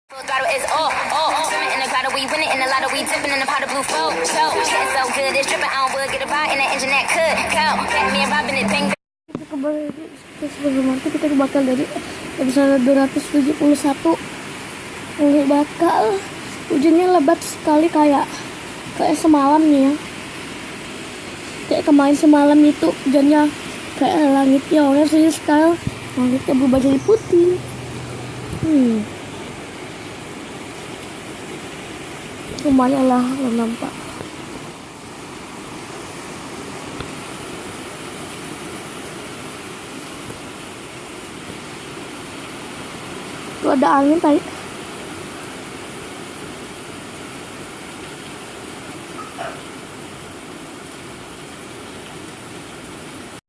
Throttle is swimming in the grotto, we winning in the lotto, we dipping in the pot of blue flow. Getting so good, it's dripping, I don't would get a ride in the engine that could. Cow, me and Robin it bang. Kembali kita bakal dari episode 271. Ini bakal hujannya lebat sekali kayak semalam nih ya. Kayak kemarin semalam itu hujannya kayak langitnya orange, jadi sekarang langitnya berubah jadi putih. Lumayan lah nampak. Tuh ada angin tadi.